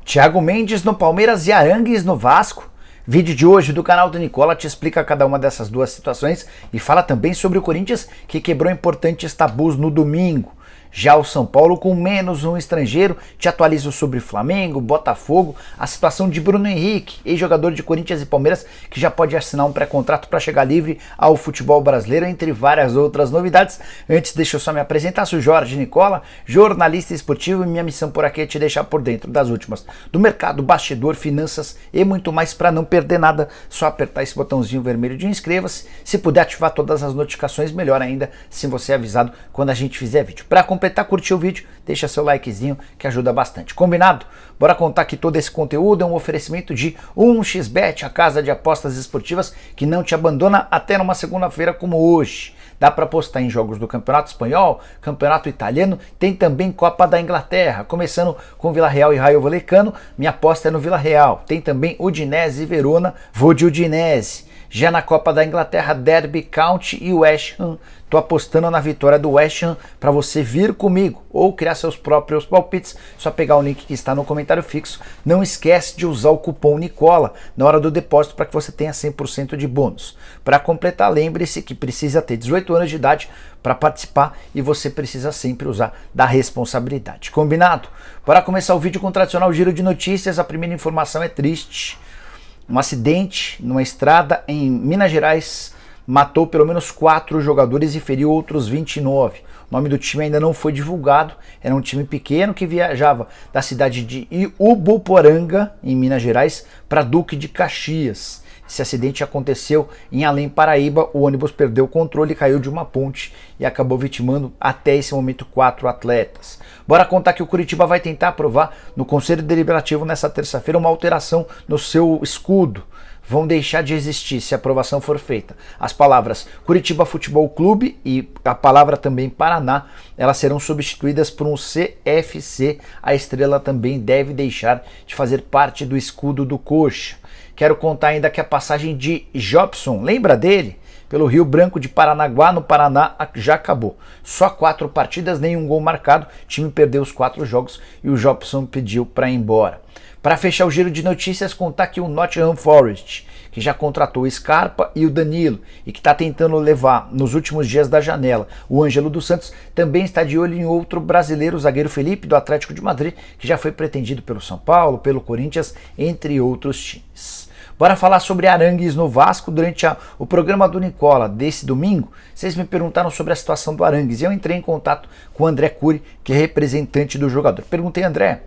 Thiago Mendes no Palmeiras e Arangues no Vasco. Vídeo de hoje do canal do Nicola te explica cada uma dessas duas situações e fala também sobre o Corinthians que quebrou importantes tabus no domingo. Já o São Paulo, com menos um estrangeiro, te atualiza sobre Flamengo, Botafogo, a situação de Bruno Henrique, ex-jogador de Corinthians e Palmeiras, que já pode assinar um pré-contrato para chegar livre ao futebol brasileiro, entre várias outras novidades. Antes, deixa eu só me apresentar, sou Jorge Nicola, jornalista esportivo, e minha missão por aqui é te deixar por dentro das últimas do mercado, bastidor, finanças e muito mais. Para não perder nada, só apertar esse botãozinho vermelho de inscreva-se. Se puder ativar todas as notificações, melhor ainda, se você é avisado quando a gente fizer vídeo. Para completar, curtir o vídeo, deixa seu likezinho que ajuda bastante. Combinado? Bora contar que todo esse conteúdo é um oferecimento de 1xBet, a casa de apostas esportivas que não te abandona até numa segunda-feira como hoje. Dá para apostar em jogos do Campeonato Espanhol, Campeonato Italiano, tem também Copa da Inglaterra, começando com Vila Real e Raio Vallecano, minha aposta é no Vila Real. Tem também Udinese e Verona, vou de Udinese. Já na Copa da Inglaterra, Derby County e West Ham. Tô apostando na vitória do West Ham para você vir comigo ou criar seus próprios palpites. Só pegar o link que está no comentário fixo. Não esquece de usar o cupom Nicola na hora do depósito para que você tenha 100% de bônus. Para completar, lembre-se que precisa ter 18 anos de idade para participar e você precisa sempre usar da responsabilidade. Combinado? Para começar o vídeo com o tradicional giro de notícias, a primeira informação é triste. Um acidente numa estrada em Minas Gerais matou pelo menos 4 jogadores e feriu outros 29. O nome do time ainda não foi divulgado, era um time pequeno que viajava da cidade de Ubuporanga, em Minas Gerais, para Duque de Caxias. Esse acidente aconteceu em Além Paraíba, o ônibus perdeu o controle, caiu de uma ponte e acabou vitimando até esse momento 4 atletas. Bora contar que o Curitiba vai tentar aprovar no Conselho Deliberativo nessa terça-feira uma alteração no seu escudo. Vão deixar de existir se a aprovação for feita. As palavras Curitiba Futebol Clube e a palavra também Paraná, elas serão substituídas por um CFC. A estrela também deve deixar de fazer parte do escudo do Coxa. Quero contar ainda que a passagem de Jobson, lembra dele? Pelo Rio Branco de Paranaguá, no Paraná, já acabou. Só 4 partidas, nenhum gol marcado. O time perdeu os 4 jogos e o Jobson pediu para ir embora. Para fechar o giro de notícias, contar que o Nottingham Forest, que já contratou o Scarpa e o Danilo e que está tentando levar nos últimos dias da janela o Ângelo dos Santos, também está de olho em outro brasileiro, o zagueiro Felipe, do Atlético de Madrid, que já foi pretendido pelo São Paulo, pelo Corinthians, entre outros times. Bora falar sobre Arangues no Vasco. Durante o programa do Nicola desse domingo, vocês me perguntaram sobre a situação do Arangues e eu entrei em contato com o André Cury, que é representante do jogador. Perguntei, André,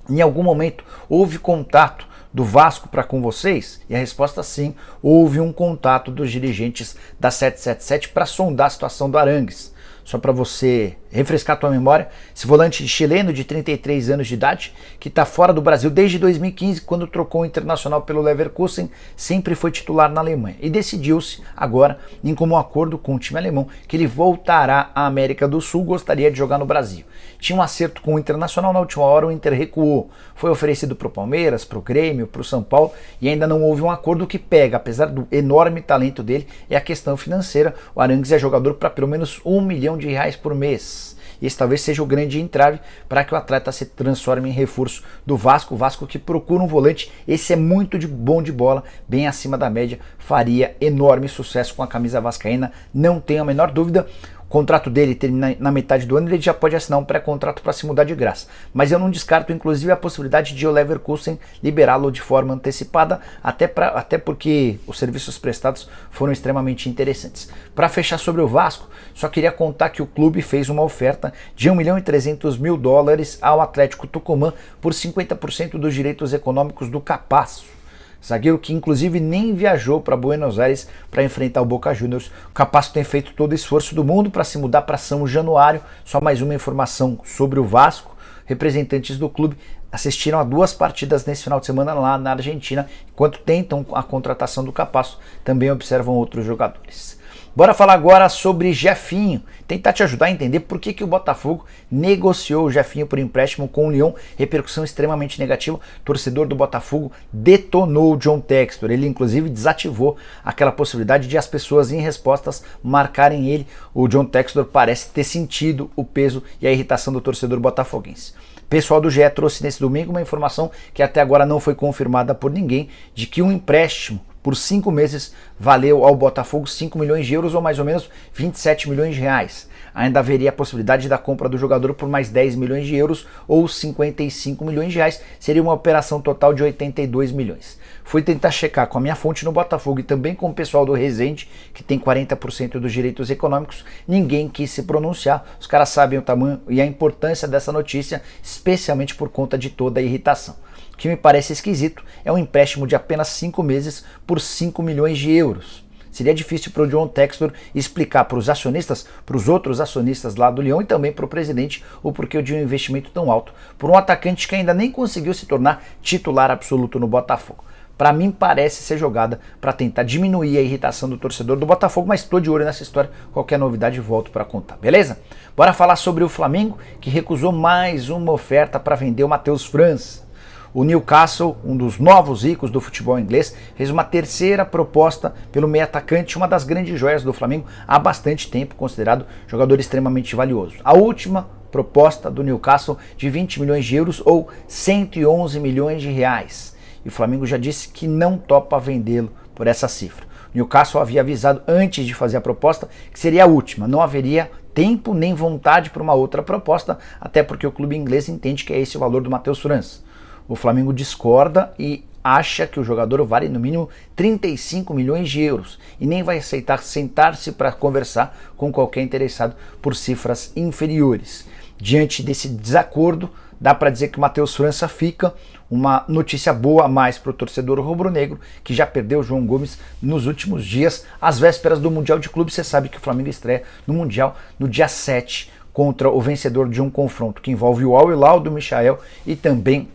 em algum momento houve contato do Vasco para com vocês? E a resposta sim, houve um contato dos dirigentes da 777 para sondar a situação do Arangues. Só para você refrescar a tua memória, esse volante chileno de 33 anos de idade, que está fora do Brasil desde 2015, quando trocou o Internacional pelo Leverkusen, sempre foi titular na Alemanha. E decidiu-se agora, em comum acordo com o time alemão, que ele voltará à América do Sul, gostaria de jogar no Brasil. Tinha um acerto com o Internacional, na última hora o Inter recuou. Foi oferecido para o Palmeiras, para o Grêmio, para o São Paulo, e ainda não houve um acordo. Que pega, apesar do enorme talento dele, é a questão financeira. O Arangues é jogador para pelo menos R$1 milhão por mês. Esse talvez seja o grande entrave para que o atleta se transforme em reforço do Vasco. O Vasco que procura um volante, esse é muito bom de bola, bem acima da média, faria enorme sucesso com a camisa vascaína, não tenho a menor dúvida. O contrato dele termina na metade do ano, ele já pode assinar um pré-contrato para se mudar de graça. Mas eu não descarto, inclusive, a possibilidade de o Leverkusen liberá-lo de forma antecipada, até porque os serviços prestados foram extremamente interessantes. Para fechar sobre o Vasco, só queria contar que o clube fez uma oferta de $1.300.000 ao Atlético Tucumã por 50% dos direitos econômicos do Capasso. Zagueiro que inclusive nem viajou para Buenos Aires para enfrentar o Boca Juniors. O Capasso tem feito todo o esforço do mundo para se mudar para São Januário. Só mais uma informação sobre o Vasco. Representantes do clube assistiram a 2 partidas nesse final de semana lá na Argentina. Enquanto tentam a contratação do Capasso, também observam outros jogadores. Bora falar agora sobre Jefinho, tentar te ajudar a entender por que o Botafogo negociou o Jefinho por empréstimo com o Lyon, repercussão extremamente negativa. O torcedor do Botafogo detonou o John Textor, ele inclusive desativou aquela possibilidade de as pessoas em respostas marcarem ele. O John Textor parece ter sentido o peso e a irritação do torcedor botafoguense. pessoal do GE trouxe nesse domingo uma informação que até agora não foi confirmada por ninguém, de que um empréstimo por 5 meses valeu ao Botafogo 5 milhões de euros ou mais ou menos 27 milhões de reais. Ainda haveria a possibilidade da compra do jogador por mais 10 milhões de euros ou 55 milhões de reais. Seria uma operação total de 82 milhões. Fui tentar checar com a minha fonte no Botafogo e também com o pessoal do Resende, que tem 40% dos direitos econômicos. Ninguém quis se pronunciar. Os caras sabem o tamanho e a importância dessa notícia, especialmente por conta de toda a irritação. O que me parece esquisito é um empréstimo de apenas 5 meses por 5 milhões de euros. Seria difícil para o John Textor explicar para os acionistas, para os outros acionistas lá do Lyon e também para o presidente o porquê de um investimento tão alto por um atacante que ainda nem conseguiu se tornar titular absoluto no Botafogo. Para mim parece ser jogada para tentar diminuir a irritação do torcedor do Botafogo, mas estou de olho nessa história. Qualquer novidade volto para contar, beleza? Bora falar sobre o Flamengo, que recusou mais uma oferta para vender o Matheus França. O Newcastle, um dos novos ricos do futebol inglês, fez uma terceira proposta pelo meio atacante, uma das grandes joias do Flamengo há bastante tempo, considerado jogador extremamente valioso. A última proposta do Newcastle de 20 milhões de euros ou 111 milhões de reais. E o Flamengo já disse que não topa vendê-lo por essa cifra. O Newcastle havia avisado antes de fazer a proposta que seria a última, não haveria tempo nem vontade para uma outra proposta, até porque o clube inglês entende que é esse o valor do Matheus França. O Flamengo discorda e acha que o jogador vale no mínimo 35 milhões de euros e nem vai aceitar sentar-se para conversar com qualquer interessado por cifras inferiores. Diante desse desacordo, dá para dizer que o Matheus França fica, uma notícia boa a mais para o torcedor rubro-negro, que já perdeu o João Gomes nos últimos dias. Às vésperas do Mundial de Clubes, você sabe que o Flamengo estreia no Mundial no dia 7 contra o vencedor de um confronto que envolve o Al Hilal do Michael e também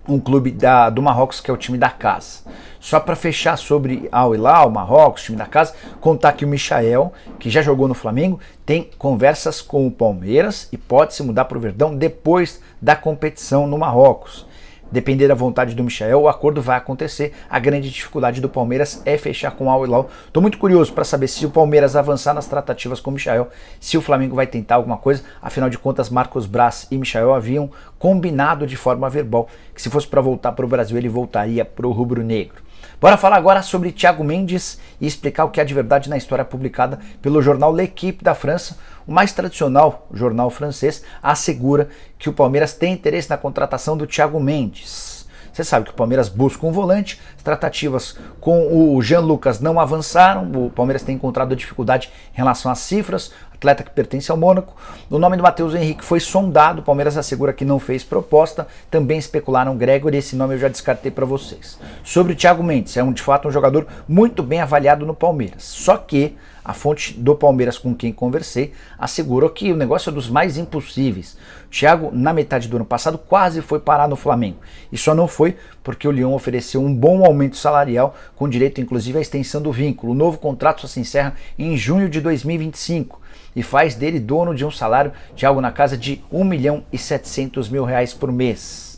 um clube do Marrocos, que é o time da casa. Só para fechar sobre Al Hilal, Marrocos, time da casa, contar que o Michael, que já jogou no Flamengo, tem conversas com o Palmeiras e pode se mudar para o Verdão depois da competição no Marrocos. Depender da vontade do Michael, o acordo vai acontecer. A grande dificuldade do Palmeiras é fechar com o Al Hilal. Estou muito curioso para saber se o Palmeiras avançar nas tratativas com o Michael, se o Flamengo vai tentar alguma coisa. Afinal de contas, Marcos Braz e Michael haviam combinado de forma verbal que se fosse para voltar para o Brasil, ele voltaria para o rubro-negro. Bora falar agora sobre Thiago Mendes e explicar o que há de verdade na história publicada pelo jornal L'Équipe da França. O mais tradicional jornal francês assegura que o Palmeiras tem interesse na contratação do Thiago Mendes. Você sabe que o Palmeiras busca um volante, as tratativas com o Jean Lucas não avançaram, o Palmeiras tem encontrado dificuldade em relação às cifras, atleta que pertence ao Mônaco. O nome do Matheus Henrique foi sondado, o Palmeiras assegura que não fez proposta, também especularam Gregory, esse nome eu já descartei para vocês. Sobre o Thiago Mendes, é de fato um jogador muito bem avaliado no Palmeiras, só que a fonte do Palmeiras com quem conversei assegurou que o negócio é dos mais impossíveis. O Thiago, na metade do ano passado, quase foi parar no Flamengo. E só não foi porque o Lyon ofereceu um bom aumento salarial, com direito inclusive à extensão do vínculo. O novo contrato só se encerra em junho de 2025 e faz dele dono de um salário de algo na casa de R$1.700.000 por mês.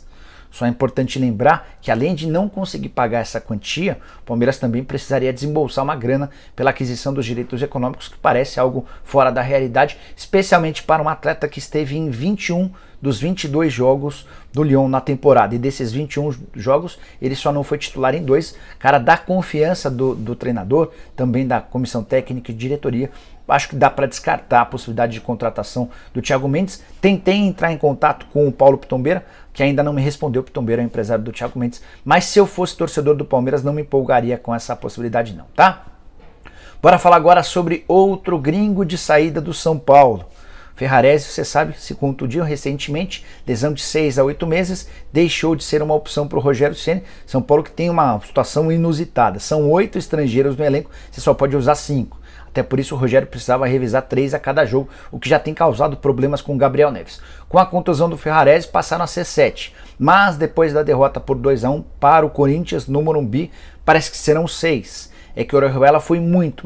Só é importante lembrar que além de não conseguir pagar essa quantia, o Palmeiras também precisaria desembolsar uma grana pela aquisição dos direitos econômicos, que parece algo fora da realidade, especialmente para um atleta que esteve em 21 dos 22 jogos do Lyon na temporada. E desses 21 jogos, ele só não foi titular em 2. Cara, da confiança do treinador, também da comissão técnica e diretoria, acho que dá para descartar a possibilidade de contratação do Thiago Mendes. Tentei entrar em contato com o Paulo Pitombeira, que ainda não me respondeu. O Pitombeira é o empresário do Thiago Mendes, mas se eu fosse torcedor do Palmeiras não me empolgaria com essa possibilidade não, tá? Bora falar agora sobre outro gringo de saída do São Paulo. Ferrarese, você sabe, se contundiu recentemente, lesão de 6 a 8 meses, deixou de ser uma opção para o Rogério Ceni. São Paulo que tem uma situação inusitada, são 8 estrangeiros no elenco, você só pode usar 5. Até por isso o Rogério precisava revisar 3 a cada jogo, o que já tem causado problemas com o Gabriel Neves. Com a contusão do Ferrarese passaram a ser 7, mas depois da derrota por 2 a 1 para o Corinthians no Morumbi, parece que serão 6. É que o Orejuela foi muito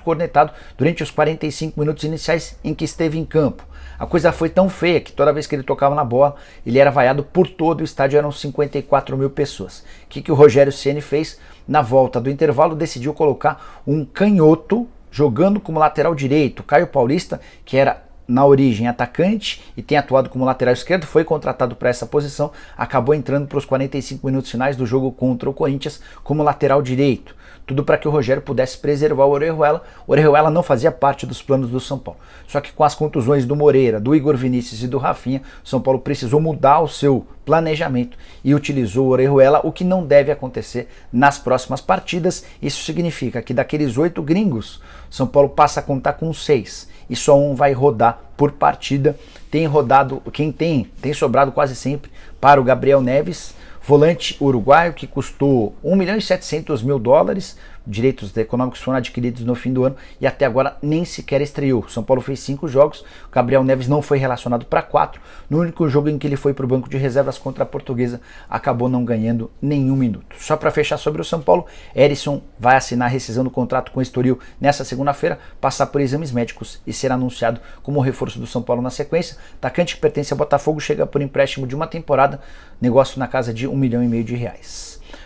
cornetado durante os 45 minutos iniciais em que esteve em campo. A coisa foi tão feia que toda vez que ele tocava na bola, ele era vaiado por todo o estádio, eram 54 mil pessoas. O que o Rogério Ceni fez? Na volta do intervalo, decidiu colocar um canhoto jogando como lateral direito, Caio Paulista, que era na origem atacante e tem atuado como lateral esquerdo, foi contratado para essa posição, acabou entrando para os 45 minutos finais do jogo contra o Corinthians como lateral direito. Tudo para que o Rogério pudesse preservar o Orejuela. O Orejuela não fazia parte dos planos do São Paulo. Só que com as contusões do Moreira, do Igor Vinícius e do Rafinha, o São Paulo precisou mudar o seu planejamento e utilizou o Orejuela, o que não deve acontecer nas próximas partidas. Isso significa que daqueles 8 gringos, São Paulo passa a contar com 6 e só um vai rodar por partida. Tem rodado, quem tem sobrado quase sempre para o Gabriel Neves, volante uruguaio que custou $1.700.000, direitos econômicos foram adquiridos no fim do ano e até agora nem sequer estreou. São Paulo fez 5 jogos, o Gabriel Neves não foi relacionado para 4, no único jogo em que ele foi para o banco de reservas contra a Portuguesa, acabou não ganhando nenhum minuto. Só para fechar sobre o São Paulo, Erisson vai assinar a rescisão do contrato com o Estoril nessa segunda-feira, passar por exames médicos e ser anunciado como reforço do São Paulo na sequência. Atacante que pertence ao Botafogo chega por empréstimo de uma temporada, negócio na casa de R$1,5 milhão.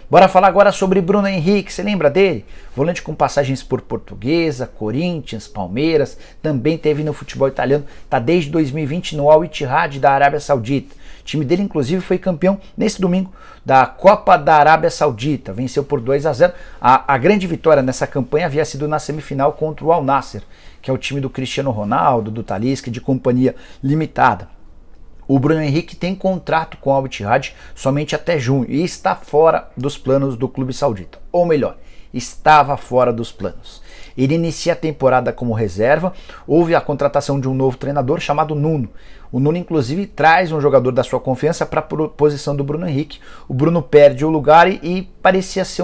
Bora falar agora sobre Bruno Henrique, você lembra dele? Volante com passagens por Portuguesa, Corinthians, Palmeiras, também teve no futebol italiano, está desde 2020 no Al Ittihad da Arábia Saudita. O time dele inclusive foi campeão nesse domingo da Copa da Arábia Saudita, venceu por 2-0. A grande vitória nessa campanha havia sido na semifinal contra o Al Nassr, que é o time do Cristiano Ronaldo, do Talisca, de companhia limitada. O Bruno Henrique tem contrato com o Al Ittihad somente até junho e está fora dos planos do clube saudita. Ou melhor, estava fora dos planos. Ele inicia a temporada como reserva, houve a contratação de um novo treinador chamado Nuno. O Nuno inclusive traz um jogador da sua confiança para a posição do Bruno Henrique. O Bruno perde o lugar e parecia ser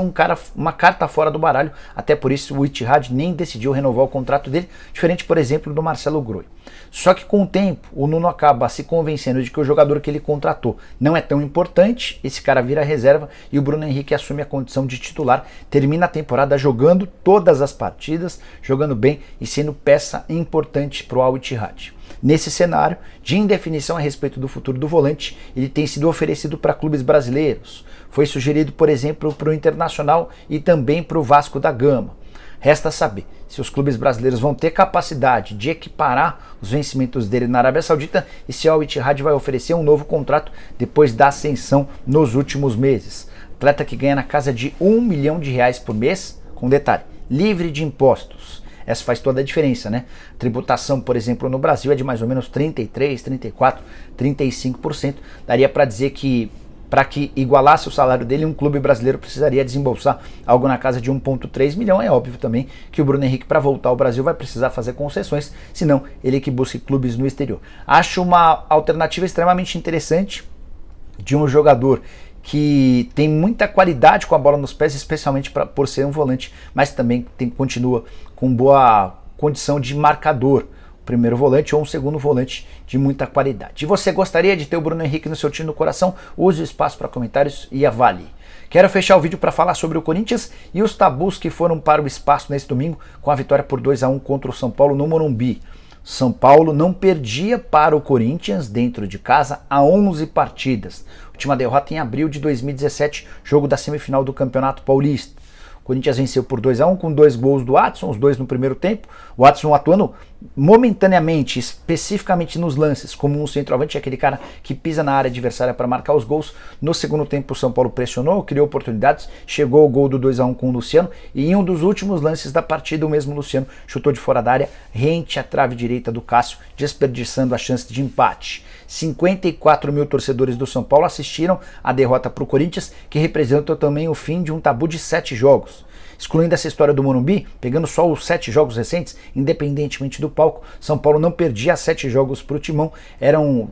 uma carta fora do baralho, até por isso o Ittihad nem decidiu renovar o contrato dele, diferente, por exemplo, do Marcelo Groi. Só que com o tempo, o Nuno acaba se convencendo de que o jogador que ele contratou não é tão importante, esse cara vira reserva e o Bruno Henrique assume a condição de titular, termina a temporada jogando todas as partidas, jogando bem e sendo peça importante para o Al Ittihad. Nesse cenário de indefinição a respeito do futuro do volante, ele tem sido oferecido para clubes brasileiros. Foi sugerido, por exemplo, para o Internacional e também para o Vasco da Gama. Resta saber se os clubes brasileiros vão ter capacidade de equiparar os vencimentos dele na Arábia Saudita e se o Al Ittihad vai oferecer um novo contrato depois da ascensão nos últimos meses. Atleta que ganha na casa de R$1 milhão por mês, com detalhe, livre de impostos. Essa faz toda a diferença, né? A tributação, por exemplo, no Brasil é de mais ou menos 33, 34, 35%. Daria para dizer que para que igualasse o salário dele, um clube brasileiro precisaria desembolsar algo na casa de 1,3 milhão. É óbvio também que o Bruno Henrique, para voltar ao Brasil, vai precisar fazer concessões, senão ele que busque clubes no exterior. Acho uma alternativa extremamente interessante de um jogador que tem muita qualidade com a bola nos pés, especialmente por ser um volante, mas também continua com boa condição de marcador. Primeiro volante ou um segundo volante de muita qualidade. E você gostaria de ter o Bruno Henrique no seu time no coração? Use o espaço para comentários e avalie. Quero fechar o vídeo para falar sobre o Corinthians e os tabus que foram para o espaço nesse domingo com a vitória por 2-1 contra o São Paulo no Morumbi. São Paulo não perdia para o Corinthians dentro de casa há 11 partidas. Última derrota em abril de 2017, jogo da semifinal do Campeonato Paulista. O Corinthians venceu por 2-1 com 2 gols do Watson, os 2 no primeiro tempo. O Watson atuando momentaneamente, especificamente nos lances, como um centroavante, aquele cara que pisa na área adversária para marcar os gols. No segundo tempo o São Paulo pressionou, criou oportunidades, chegou ao gol do 2-1 com o Luciano e em um dos últimos lances da partida o mesmo Luciano chutou de fora da área, rente à trave direita do Cássio, desperdiçando a chance de empate. 54 mil torcedores do São Paulo assistiram à derrota para o Corinthians, que representa também o fim de um tabu de 7 jogos. Excluindo essa história do Morumbi, pegando só os 7 jogos recentes, independentemente do palco, São Paulo não perdia 7 jogos para o Timão. Eram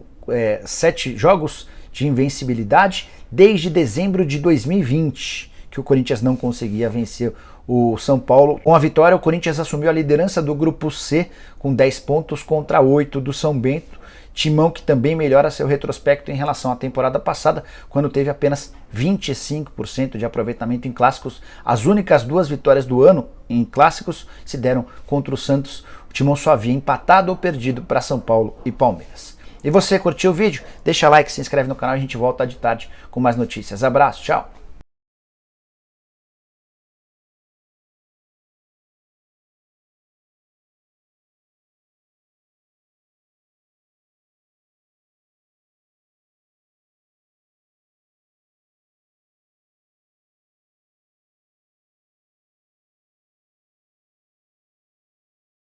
7 jogos de invencibilidade desde dezembro de 2020, que o Corinthians não conseguia vencer o São Paulo. Com a vitória, o Corinthians assumiu a liderança do grupo C com 10 pontos contra 8 do São Bento. Timão que também melhora seu retrospecto em relação à temporada passada, quando teve apenas 25% de aproveitamento em clássicos. As únicas 2 vitórias do ano em clássicos se deram contra o Santos. O Timão só havia empatado ou perdido para São Paulo e Palmeiras. E você curtiu o vídeo? Deixa like, se inscreve no canal, a gente volta de tarde com mais notícias. Abraço, tchau!